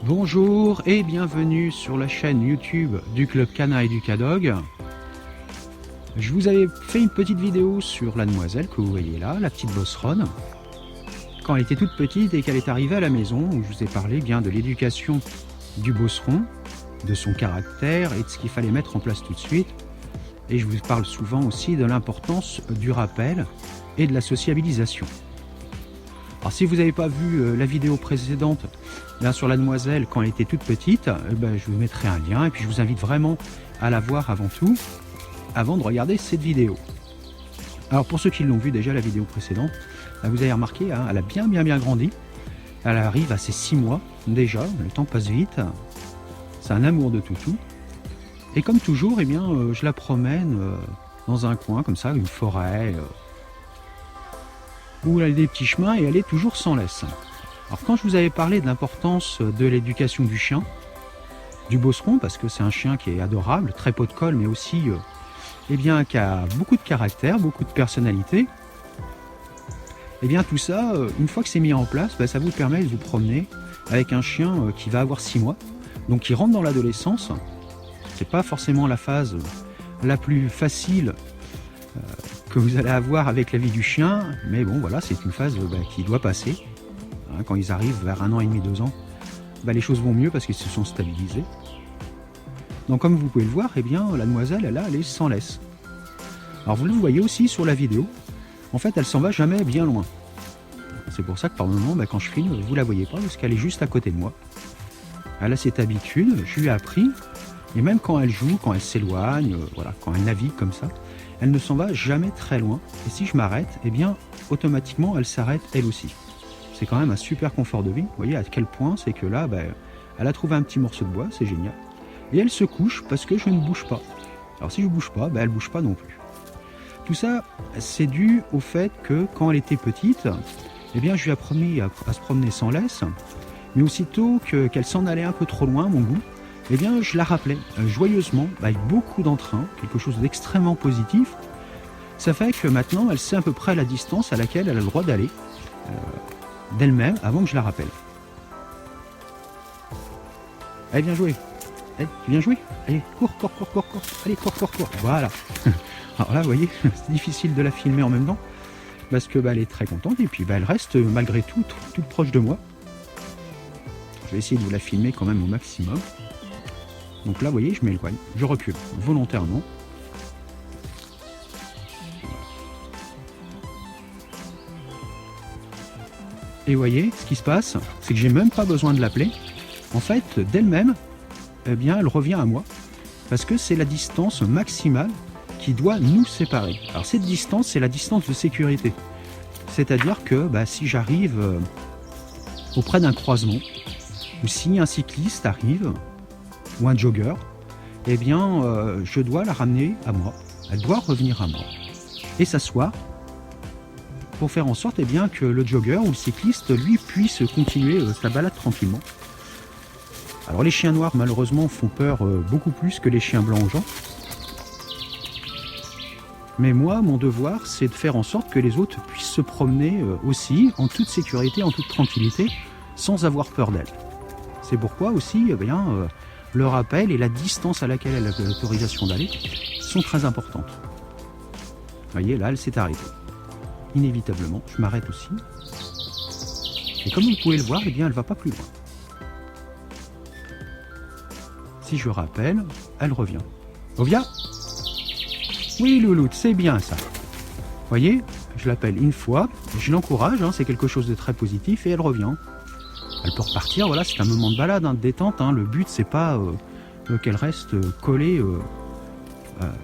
Bonjour et bienvenue sur la chaîne YouTube du Club Canin et du Cadog. Je vous avais fait une petite vidéo sur la demoiselle que vous voyez là, la petite Bosseronne, quand elle était toute petite et qu'elle est arrivée à la maison, où je vous ai parlé bien de l'éducation du bosseron, de son caractère et de ce qu'il fallait mettre en place tout de suite. Et je vous parle souvent aussi de l'importance du rappel et de la sociabilisation. Alors si vous n'avez pas vu la vidéo précédente bien sur la demoiselle quand elle était toute petite, je vous mettrai un lien et puis je vous invite vraiment à la voir avant tout, avant de regarder cette vidéo. Alors pour ceux qui l'ont vu déjà la vidéo précédente, vous avez remarqué, hein, elle a bien grandi. Elle arrive à ses 6 mois déjà, le temps passe vite. C'est un amour de toutou. Et comme toujours, je la promène dans un coin comme ça, une forêt, où elle a des petits chemins et elle est toujours sans laisse. Alors quand je vous avais parlé de l'importance de l'éducation du chien, du bosseron, parce que c'est un chien qui est adorable, très pot de colle, mais aussi qui a beaucoup de caractère, beaucoup de personnalité, tout ça, une fois que c'est mis en place, ça vous permet de vous promener avec un chien qui va avoir 6 mois, donc qui rentre dans l'adolescence. C'est pas forcément la phase la plus facile que vous allez avoir avec la vie du chien, mais bon voilà, c'est une phase qui doit passer. Hein, quand ils arrivent vers 1 an et demi, 2 ans, les choses vont mieux parce qu'ils se sont stabilisés. Donc comme vous pouvez le voir, la demoiselle elle est sans laisse. Alors vous le voyez aussi sur la vidéo, en fait elle s'en va jamais bien loin. C'est pour ça que par moment, quand je filme, vous la voyez pas parce qu'elle est juste à côté de moi. Elle a cette habitude, je lui ai appris, et même quand elle joue, quand elle s'éloigne, quand elle navigue comme ça, elle ne s'en va jamais très loin. Et si je m'arrête, automatiquement elle s'arrête elle aussi. C'est quand même un super confort de vie. Vous voyez à quel point c'est que là, elle a trouvé un petit morceau de bois, c'est génial. Et elle se couche parce que je ne bouge pas. Alors si je ne bouge pas, elle ne bouge pas non plus. Tout ça, c'est dû au fait que quand elle était petite, je lui ai appris à se promener sans laisse. Mais aussitôt qu'elle s'en allait un peu trop loin, mon goût, je la rappelais joyeusement, avec beaucoup d'entrain, quelque chose d'extrêmement positif. Ça fait que maintenant, elle sait à peu près la distance à laquelle elle a le droit d'aller d'elle-même avant que je la rappelle. Allez, bien joué. Allez, bien joué. Allez, cours. Allez, cours. Voilà. Alors là, vous voyez, c'est difficile de la filmer en même temps parce que elle est très contente et puis elle reste malgré tout toute proche de moi. Je vais essayer de vous la filmer quand même au maximum. Donc là, vous voyez, je m'éloigne, je recule volontairement. Et vous voyez, ce qui se passe, c'est que j'ai même pas besoin de l'appeler. En fait, d'elle-même, elle revient à moi. Parce que c'est la distance maximale qui doit nous séparer. Alors cette distance, c'est la distance de sécurité. C'est-à-dire que si j'arrive auprès d'un croisement, ou si un cycliste arrive, ou un jogger, je dois la ramener à moi. Elle doit revenir à moi. Et s'asseoir pour faire en sorte que le jogger ou le cycliste, lui, puisse continuer sa balade tranquillement. Alors les chiens noirs, malheureusement, font peur beaucoup plus que les chiens blancs aux gens. Mais moi, mon devoir, c'est de faire en sorte que les autres puissent se promener aussi, en toute sécurité, en toute tranquillité, sans avoir peur d'elle. C'est pourquoi aussi, le rappel et la distance à laquelle elle a l'autorisation d'aller sont très importantes. Vous voyez, là, elle s'est arrêtée. Inévitablement, je m'arrête aussi. Et comme vous pouvez le voir, elle ne va pas plus loin. Si je rappelle, elle revient. Ovia ? Oui, louloute, c'est bien ça. Vous voyez, je l'appelle une fois, je l'encourage, c'est quelque chose de très positif, et elle revient. Elle peut repartir, voilà, c'est un moment de balade, de détente. Le but, c'est pas qu'elle reste collée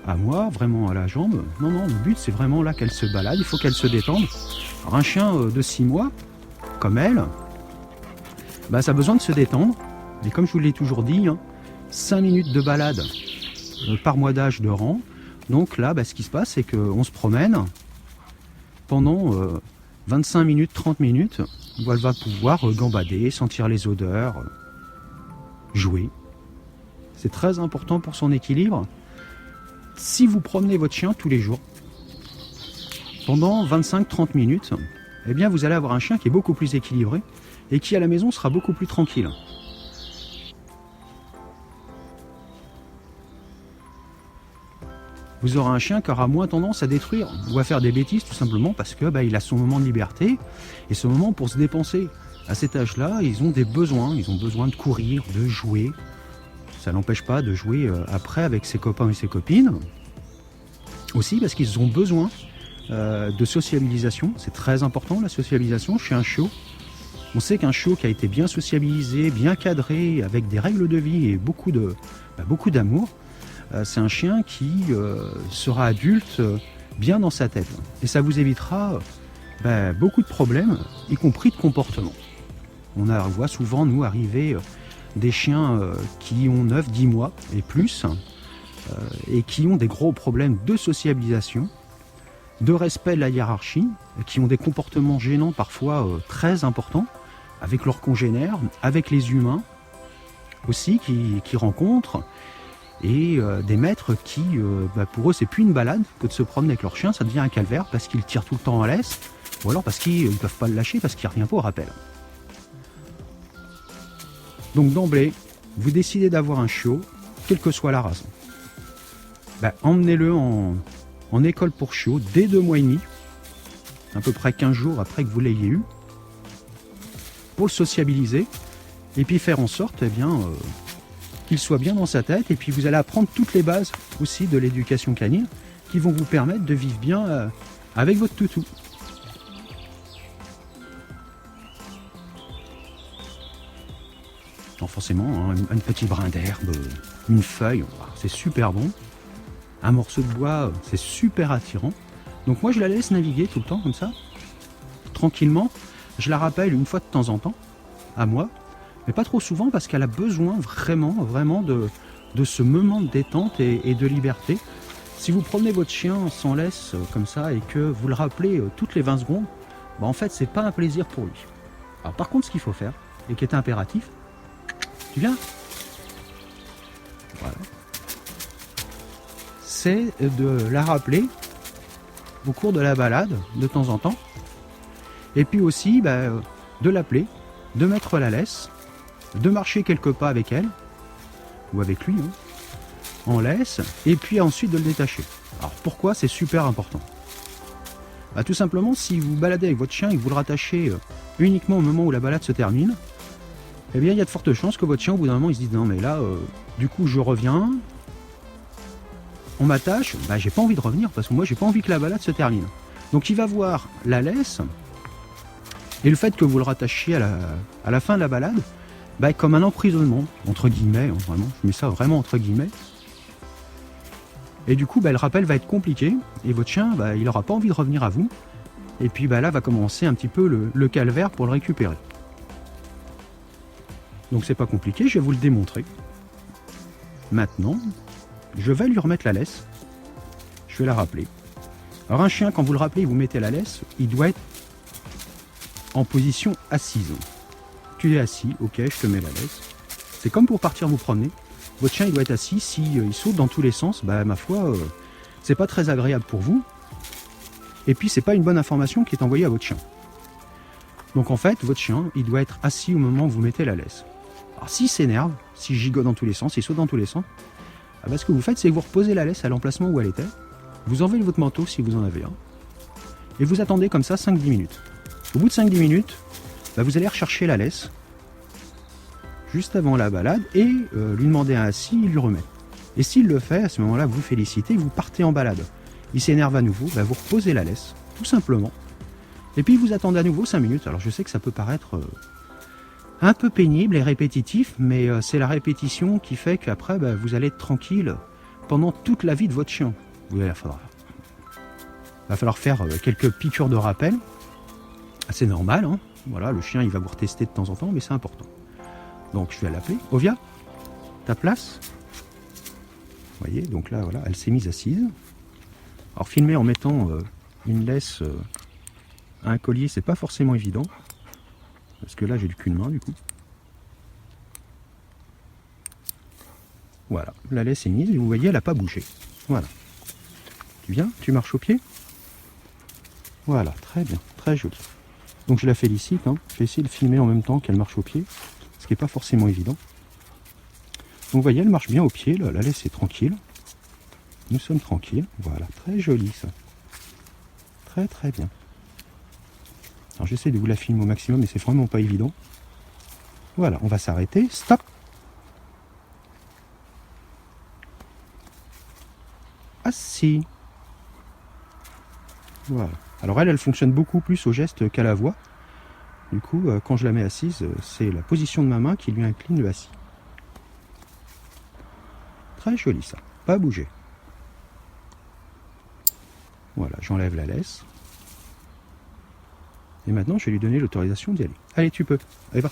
à moi, vraiment à la jambe. Non, le but, c'est vraiment là qu'elle se balade, il faut qu'elle se détende. Alors, un chien de 6 mois, comme elle, ça a besoin de se détendre. Et comme je vous l'ai toujours dit, 5 minutes de balade par mois d'âge de rang. Donc là, ce qui se passe, c'est qu'on se promène pendant 25 minutes, 30 minutes, où elle va pouvoir gambader, sentir les odeurs, jouer. C'est très important pour son équilibre. Si vous promenez votre chien tous les jours, pendant 25-30 minutes, vous allez avoir un chien qui est beaucoup plus équilibré et qui à la maison sera beaucoup plus tranquille. vous aurez un chien qui aura moins tendance à détruire ou à faire des bêtises tout simplement parce que il a son moment de liberté et ce moment pour se dépenser. À cet âge-là, ils ont des besoins, ils ont besoin de courir, de jouer. Ça n'empêche pas de jouer après avec ses copains et ses copines. Aussi parce qu'ils ont besoin de sociabilisation. C'est très important la sociabilisation chez un chiot. On sait qu'un chiot qui a été bien sociabilisé, bien cadré, avec des règles de vie et beaucoup d'amour, c'est un chien qui sera adulte bien dans sa tête. Et ça vous évitera beaucoup de problèmes, y compris de comportement. On voit souvent, nous, arriver des chiens qui ont 9-10 mois et plus, et qui ont des gros problèmes de sociabilisation, de respect de la hiérarchie, qui ont des comportements gênants parfois très importants, avec leurs congénères, avec les humains aussi qui rencontrent, et des maîtres qui, pour eux, c'est plus une balade que de se promener avec leur chien, ça devient un calvaire parce qu'ils tirent tout le temps en laisse, ou alors parce qu'ils ne peuvent pas le lâcher parce qu'il ne revient pas au rappel. Donc d'emblée, vous décidez d'avoir un chiot, quelle que soit la race. Emmenez-le en école pour chiots dès 2 mois et demi, à peu près 15 jours après que vous l'ayez eu, pour le sociabiliser, et puis faire en sorte qu'il soit bien dans sa tête, et puis vous allez apprendre toutes les bases aussi de l'éducation canine qui vont vous permettre de vivre bien avec votre toutou. Non, forcément, un petit brin d'herbe, une feuille, c'est super bon. Un morceau de bois, c'est super attirant. Donc moi je la laisse naviguer tout le temps comme ça, tranquillement. Je la rappelle une fois de temps en temps, à moi, mais pas trop souvent parce qu'elle a besoin vraiment de ce moment de détente et de liberté. Si vous promenez votre chien sans laisse comme ça et que vous le rappelez toutes les 20 secondes, en fait c'est pas un plaisir pour lui. Alors par contre ce qu'il faut faire, et qui est impératif, tu viens, voilà, c'est de la rappeler au cours de la balade de temps en temps, et puis aussi de l'appeler, de mettre la laisse, de marcher quelques pas avec elle ou avec lui en laisse, et puis ensuite de le détacher. Alors pourquoi c'est super important? Tout simplement, si vous baladez avec votre chien et que vous le rattachez uniquement au moment où la balade se termine, eh bien il y a de fortes chances que votre chien au bout d'un moment il se dise non mais là du coup je reviens, on m'attache, j'ai pas envie de revenir parce que moi j'ai pas envie que la balade se termine. Donc il va voir la laisse et le fait que vous le rattachiez à la fin de la balade comme un emprisonnement, entre guillemets, vraiment, je mets ça vraiment entre guillemets. Et du coup le rappel va être compliqué et votre chien il n'aura pas envie de revenir à vous. Et puis là va commencer un petit peu le calvaire pour le récupérer. Donc c'est pas compliqué, je vais vous le démontrer. Maintenant, je vais lui remettre la laisse. Je vais la rappeler. Alors un chien, quand vous le rappelez, vous mettez la laisse, il doit être en position assise. Tu es assis, ok, je te mets la laisse. C'est comme pour partir vous promener. Votre chien il doit être assis, s'il saute dans tous les sens, ma foi, c'est pas très agréable pour vous. Et puis c'est pas une bonne information qui est envoyée à votre chien. Donc en fait, votre chien, il doit être assis au moment où vous mettez la laisse. Alors s'il s'énerve, s'il gigote dans tous les sens, il saute dans tous les sens, ce que vous faites, c'est que vous reposez la laisse à l'emplacement où elle était, vous enlevez votre manteau si vous en avez un, et vous attendez comme ça 5-10 minutes. Au bout de 5-10 minutes, vous allez rechercher la laisse, juste avant la balade, et lui demander un assis, il lui remet. Et s'il le fait, à ce moment-là, vous félicitez, vous partez en balade. Il s'énerve à nouveau, vous reposez la laisse, tout simplement, et puis vous attendez à nouveau 5 minutes. Alors je sais que ça peut paraître un peu pénible et répétitif, mais c'est la répétition qui fait qu'après vous allez être tranquille pendant toute la vie de votre chien. Il va falloir faire quelques piqûres de rappel, c'est normal, voilà, le chien il va vous retester de temps en temps, mais c'est important. Donc je vais l'appeler. Ovia, ta place. Vous voyez, donc là voilà, elle s'est mise assise. Alors filmer en mettant une laisse à un collier, c'est pas forcément évident. Parce que là j'ai qu'une main du coup. Voilà, la laisse est mise et vous voyez elle n'a pas bougé. Voilà. Tu viens, tu marches au pied. Voilà, très bien, très joli. Donc je la félicite, je vais essayer de filmer en même temps qu'elle marche au pied, ce qui n'est pas forcément évident. Donc vous voyez, elle marche bien au pied, là, la laisse est tranquille. Nous sommes tranquilles. Voilà, très joli ça. Très très bien. Alors j'essaie de vous la filmer au maximum, mais c'est vraiment pas évident. Voilà, on va s'arrêter. Stop. Assis. Voilà. Alors elle fonctionne beaucoup plus au geste qu'à la voix. Du coup, quand je la mets assise, c'est la position de ma main qui lui incline le assis. Très joli ça. Pas bouger. Voilà, j'enlève la laisse. Et maintenant, je vais lui donner l'autorisation d'y aller. Allez, tu peux. Allez, va.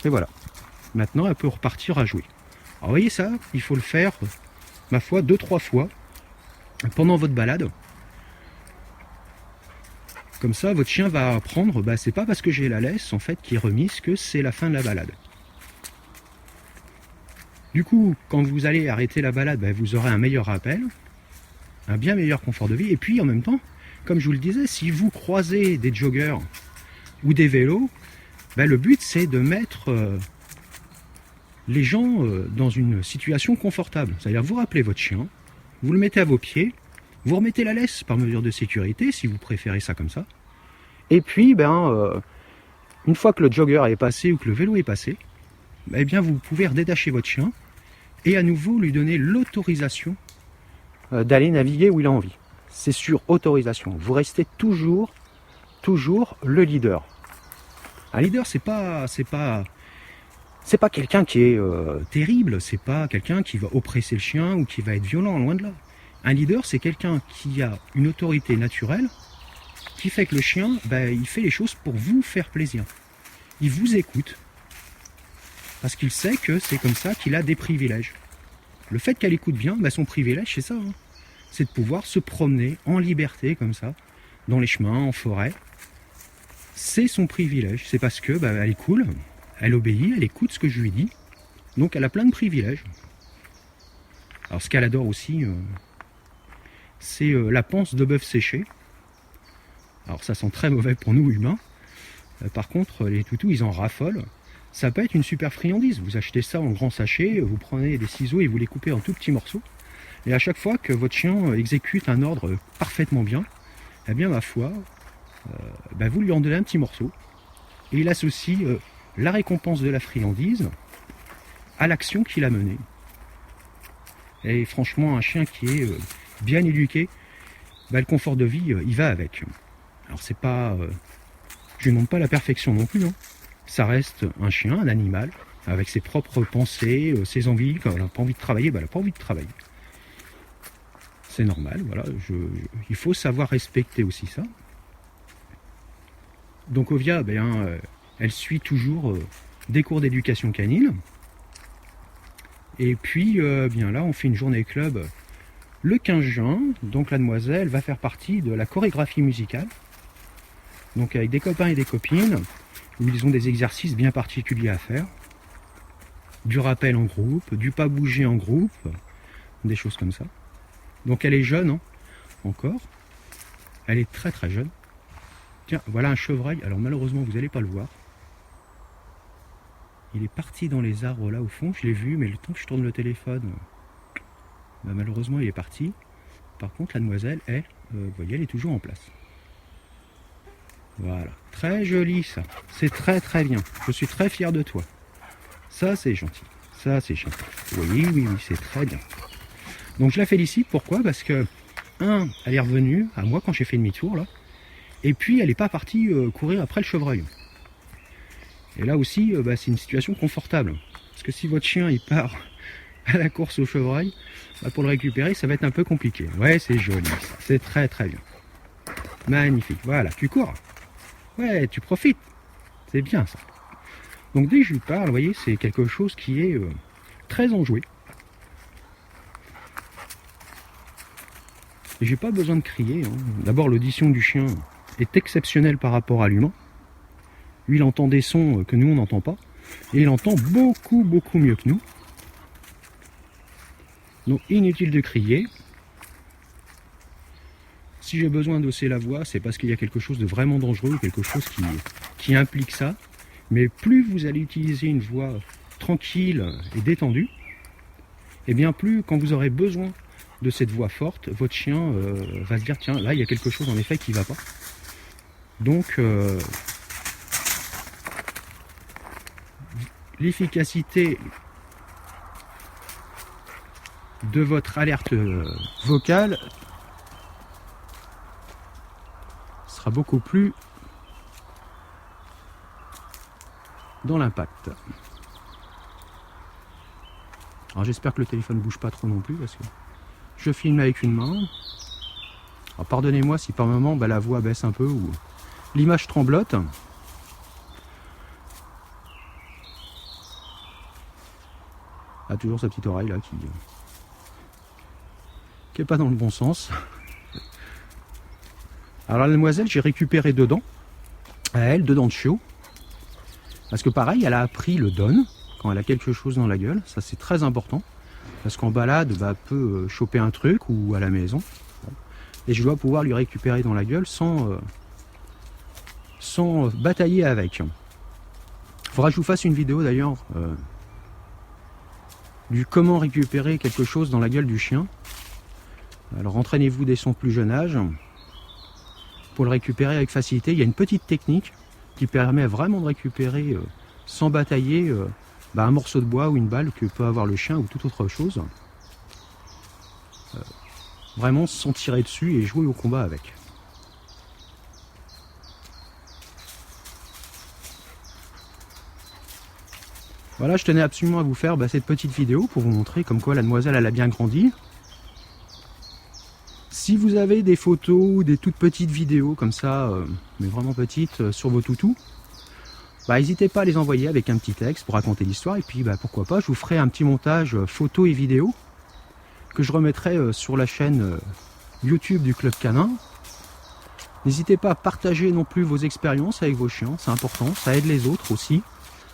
Et voilà. Maintenant, elle peut repartir à jouer. Alors, vous voyez ça, il faut le faire, ma foi, 2-3 fois pendant votre balade. Comme ça, votre chien va apprendre, bah, c'est pas parce que j'ai la laisse, en fait, qui est remise que c'est la fin de la balade. Du coup, quand vous allez arrêter la balade, bah, vous aurez un meilleur rappel, un bien meilleur confort de vie. Et puis, en même temps, comme je vous le disais, si vous croisez des joggers ou des vélos, bah, le but, c'est de mettre les gens dans une situation confortable. C'est-à-dire, vous rappelez votre chien, vous le mettez à vos pieds, vous remettez la laisse par mesure de sécurité, si vous préférez ça comme ça. Et puis, une fois que le jogger est passé ou que le vélo est passé, eh bien, vous pouvez redétacher votre chien et à nouveau lui donner l'autorisation d'aller naviguer où il a envie. C'est sur autorisation. Vous restez toujours le leader. Un leader, c'est pas quelqu'un qui est terrible, c'est pas quelqu'un qui va oppresser le chien ou qui va être violent, loin de là. Un leader, c'est quelqu'un qui a une autorité naturelle qui fait que le chien, il fait les choses pour vous faire plaisir. Il vous écoute parce qu'il sait que c'est comme ça qu'il a des privilèges. Le fait qu'elle écoute bien, son privilège, c'est ça. Hein. C'est de pouvoir se promener en liberté comme ça, dans les chemins, en forêt. C'est son privilège. C'est parce que elle est cool, elle obéit, elle écoute ce que je lui dis. Donc elle a plein de privilèges. Alors ce qu'elle adore aussi, c'est la panse de bœuf séché. Alors ça sent très mauvais pour nous humains. Par contre, les toutous, ils en raffolent. Ça peut être une super friandise. Vous achetez ça en grand sachet, vous prenez des ciseaux et vous les coupez en tout petits morceaux. Et à chaque fois que votre chien exécute un ordre parfaitement bien, eh bien, ma foi, vous lui en donnez un petit morceau. Et il associe la récompense de la friandise à l'action qu'il a menée. Et franchement, un chien qui est bien éduqué, le confort de vie, il va avec. Alors c'est pas... je ne demande pas la perfection non plus. Hein. Ça reste un chien, un animal, avec ses propres pensées, ses envies. Quand elle n'a pas envie de travailler, elle n'a pas envie de travailler. C'est normal, voilà. Il faut savoir respecter aussi ça. Donc Ovia, elle suit toujours des cours d'éducation canine. Et puis, là, on fait une journée club le 15 juin. Donc la demoiselle va faire partie de la chorégraphie musicale. Donc avec des copains et des copines, où ils ont des exercices bien particuliers à faire. Du rappel en groupe, du pas bouger en groupe, des choses comme ça. Donc elle est jeune, hein, encore. Elle est très très jeune. Tiens, voilà un chevreuil. Alors malheureusement, vous n'allez pas le voir. Il est parti dans les arbres là au fond, je l'ai vu, mais le temps que je tourne le téléphone, malheureusement il est parti. Par contre, la demoiselle, vous voyez, elle est toujours en place. Voilà, très joli ça. C'est très très bien. Je suis très fier de toi. Ça c'est gentil. Ça c'est gentil. Oui, c'est très bien. Donc je la félicite. Pourquoi? Parce que, elle est revenue à moi quand j'ai fait demi-tour là. Et puis elle n'est pas partie courir après le chevreuil. Et là aussi, c'est une situation confortable. Parce que si votre chien il part à la course au chevreuil, pour le récupérer, ça va être un peu compliqué. Ouais, c'est joli ça. C'est très très bien. Magnifique. Voilà, tu cours. Ouais, tu profites. C'est bien ça. Donc dès que je lui parle, vous voyez, c'est quelque chose qui est très enjoué. Et j'ai pas besoin de crier. Hein. D'abord, l'audition du chien est exceptionnelle par rapport à l'humain. Lui, il entend des sons que nous, on n'entend pas. Et il entend beaucoup, beaucoup mieux que nous. Donc, inutile de crier. Si j'ai besoin d'hausser la voix, c'est parce qu'il y a quelque chose de vraiment dangereux, quelque chose qui implique ça. Mais plus vous allez utiliser une voix tranquille et détendue, et bien plus quand vous aurez besoin de cette voix forte, votre chien va se dire tiens, là il y a quelque chose en effet qui va pas. Donc l'efficacité de votre alerte vocale sera beaucoup plus dans l'impact. Alors j'espère que le téléphone ne bouge pas trop non plus parce que je filme avec une main. Alors pardonnez-moi si par moment la voix baisse un peu ou l'image tremblote. Ah, toujours sa petite oreille là qui est pas dans le bon sens. Alors la demoiselle, j'ai récupéré deux dents à elle, deux dents de chiot. Parce que pareil, elle a appris le don quand elle a quelque chose dans la gueule. Ça c'est très important. Parce qu'en balade, elle peut choper un truc ou à la maison. Et je dois pouvoir lui récupérer dans la gueule sans batailler avec. Il faudra que je vous fasse une vidéo d'ailleurs du comment récupérer quelque chose dans la gueule du chien. Alors entraînez-vous dès son plus jeune âge pour le récupérer avec facilité. Il y a une petite technique qui permet vraiment de récupérer sans batailler un morceau de bois ou une balle que peut avoir le chien ou toute autre chose. Vraiment sans tirer dessus et jouer au combat avec. Voilà, je tenais absolument à vous faire cette petite vidéo pour vous montrer comme quoi la demoiselle elle a bien grandi. Si vous avez des photos ou des toutes petites vidéos comme ça, mais vraiment petites, sur vos toutous, n'hésitez pas à les envoyer avec un petit texte pour raconter l'histoire. Et puis pourquoi pas, je vous ferai un petit montage photo et vidéo que je remettrai sur la chaîne YouTube du Club Canin. N'hésitez pas à partager non plus vos expériences avec vos chiens, c'est important, ça aide les autres aussi.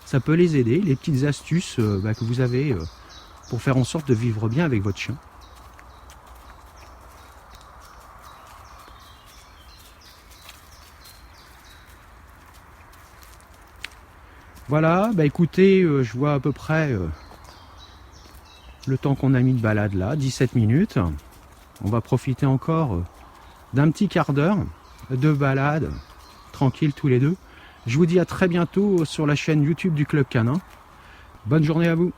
Ça peut les aider, les petites astuces que vous avez pour faire en sorte de vivre bien avec votre chien. Voilà, écoutez, je vois à peu près le temps qu'on a mis de balade là, 17 minutes. On va profiter encore d'un petit quart d'heure de balade, tranquille tous les deux. Je vous dis à très bientôt sur la chaîne YouTube du Club Canin. Bonne journée à vous.